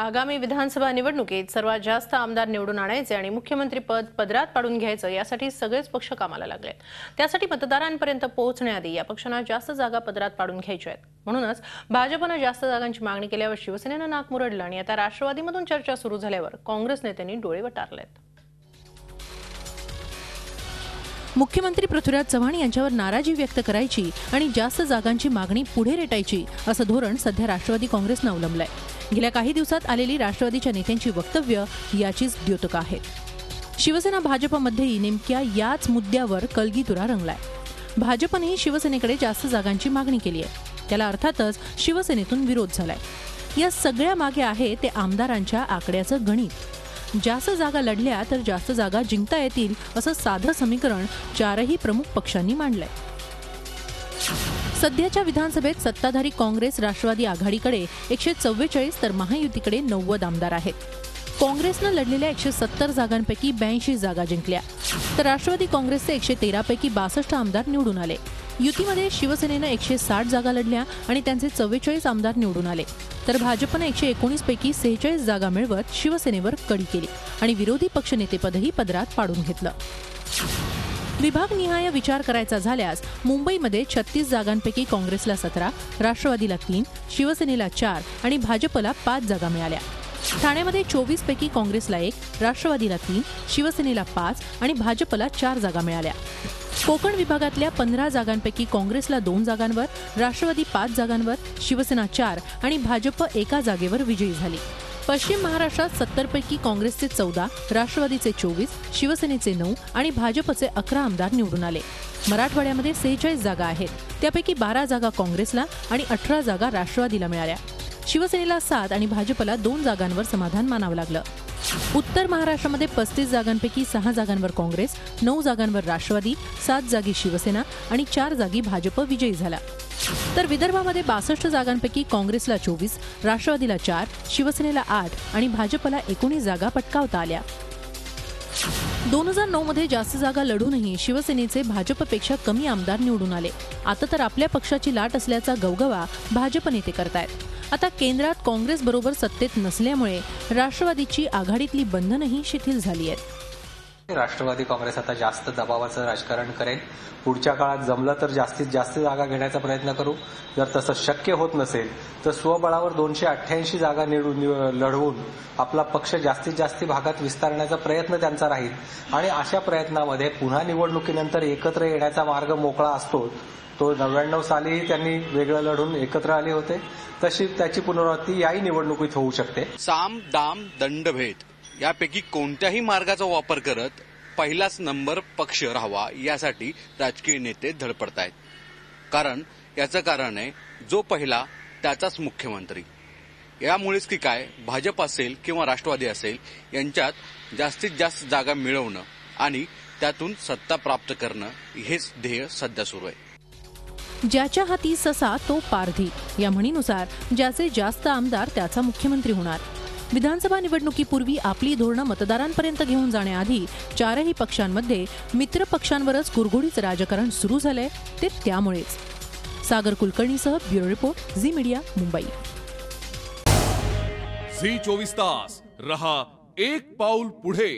आगामी विधानसभा निवडणुकीत सर्वात जास्त आमदार निवडून आणायचे आणि मुख्यमंत्री पद पदरात पाडून घ्यायचं यासाठी सगळेच पक्ष कामाला लागलेत। त्यासाठी मतदारांपर्यंत पोहोचण्याआधी या पक्षांना जास्त जागा पदरात पाडून घ्यायच्या आहेत। म्हणूनच भाजपने जास्त जागांची मागणी केल्यावर शिवसेनेने नाक मुरडलं आणि आता राष्ट्रवादीमधून चर्चा सुरू झाल्यावर काँग्रेस नेत्यांनी डोळे वटारलेत। मुख्यमंत्री पृथ्वीराज चव्हाण यांच्यावर नाराजी व्यक्त करायची आणि जास्त जागांची मागणी पुढे रेटायची असं धोरण सध्या राष्ट्रवादी काँग्रेसनं अवलंबलंय। गेल्या काही दिवसात आलेली राष्ट्रवादीच्या नेत्यांची वक्तव्य याचीच द्योतक आहेत। शिवसेना भाजपमध्येही नेमक्या याच मुद्द्यावर कलगीतुरा रंगलाय। भाजपनेही शिवसेनेकडे जास्त जागांची मागणी केली आहे। त्याला अर्थातच शिवसेनेतून विरोध झालाय। या सगळ्या मागे आहे ते आमदारांच्या आकड्याचं गणित। जास्त जागा लढल्या तर जास्त जागा जिंकता येतील असं साधं समीकरण चारही प्रमुख पक्षांनी मांडलंय। सध्याच्या विधानसभेत सत्ताधारी काँग्रेस राष्ट्रवादी आघाडीकडे 144 तर महायुतीकडे 90 आमदार आहेत। काँग्रेसनं लढलेल्या 170 जागांपैकी 82 जागा जिंकल्या, तर राष्ट्रवादी काँग्रेसचे 113 पैकी 62 आमदार निवडून आले। युतीमध्ये शिवसेनेनं 160 जागा लढल्या आणि त्यांचे 44 आमदार निवडून आले, तर भाजपने 119 पैकी 46 जागा मिळवत शिवसेनेवर कडी केली आणि विरोधी पक्षनेतेपदही पदरात पाडून घेतलं। विभागनिहाय विचार करायचा झाल्यास मुंबईमध्ये 36 जागांपैकी काँग्रेसला 17, राष्ट्रवादीला 3, शिवसेनेला 4 आणि भाजपला 5 जागा मिळाल्या। ठाण्यामध्ये 24 पैकी काँग्रेसला 1, राष्ट्रवादीला 3, शिवसेनेला 5 आणि भाजपला 4 जागा मिळाल्या। कोकण विभागातल्या 15 जागांपैकी काँग्रेसला 2 जागांवर, राष्ट्रवादी 5 जागांवर, शिवसेना 4 आणि भाजप 1 जागेवर विजयी झाली। पश्चिम महाराष्ट्रात 70 पैकी काँग्रेसचे 14, राष्ट्रवादीचे 24, शिवसेनेचे 9 आणि भाजपचे 11 आमदार निवडून आले। मराठवाड्यामध्ये 46 जागा आहेत, त्यापैकी 12 जागा काँग्रेसला आणि 18 जागा राष्ट्रवादीला मिळाल्या। शिवसेनेला 7 आणि भाजपला 2 जागांवर समाधान मानावं लागलं। उत्तर महाराष्ट्रामध्ये 35 जागांपैकी 6 जागांवर काँग्रेस, 9 जागांवर राष्ट्रवादी, 7 जागी शिवसेना आणि 4 जागी भाजप विजयी झाला। तर विदर्भामध्ये 62 जागांपैकी काँग्रेसला 24, राष्ट्रवादीला 4, शिवसेनेला 8 आणि भाजपला 19 जागा पटकावता आल्या। 2009 मध्ये जास्त जागा लढूनही शिवसेनेचे भाजपपेक्षा कमी आमदार निवडून आले। आता तर आपल्या पक्षाची लाट असल्याचा गवगवा भाजप नेते करतायत। आता केंद्रात काँग्रेस बरोबर सत्तेत नसल्यामुळे राष्ट्रवादीची आघाडीतली बंधनही शिथिल झाली आहेत। राष्ट्रवादी काँग्रेस आता जास्त दबावाचं राजकारण करेल। पुढच्या काळात जमलं तर जास्तीत जास्त जागा घेण्याचा प्रयत्न करू। जर तसं शक्य होत नसेल तर स्वबळावर 288 जागा लढवून आपला पक्ष जास्तीत जास्त भागात विस्तारण्याचा प्रयत्न त्यांचा राहील आणि अशा प्रयत्नामध्ये पुन्हा निवडणुकीनंतर एकत्र येण्याचा मार्ग मोकळा असतो। तो 99 सालीही त्यांनी वेगळं लढून एकत्र आले होते, तशी त्याची पुनरावृत्ती याही निवडणुकीत होऊ शकते। साम दाम दंडभेद यापैकी कोणत्याही मार्गाचा वापर करत पहिलाच नंबर पक्ष राहावा यासाठी राजकीय नेते धडपडतायत। कारण याचं कारण आहे जो पहिला त्याचाच मुख्यमंत्री। यामुळेच की काय भाजप असेल किंवा राष्ट्रवादी असेल यांच्यात जास्तीत जास्त जागा मिळवणं आणि त्यातून सत्ता प्राप्त करणं हेच ध्येय सध्या सुरू आहे। ज्याच्या हाती ससा तो पारधी या म्हणीनुसार ज्याचे जास्त आमदार त्याचा मुख्यमंत्री होणार। विधानसभा निवडणुकीपूर्वी आपली धोरणं मतदारांपर्यंत घेऊन जाण्याआधी चारही पक्षांमध्ये मित्र पक्षांवरच कुरघोडीचं राजकारण सुरू झालंय, ते त्यामुळेच। सागर कुलकर्णीसह bureau report, Zee media, Mumbai. Zee 24 तास रहा एक पाऊल पुढे।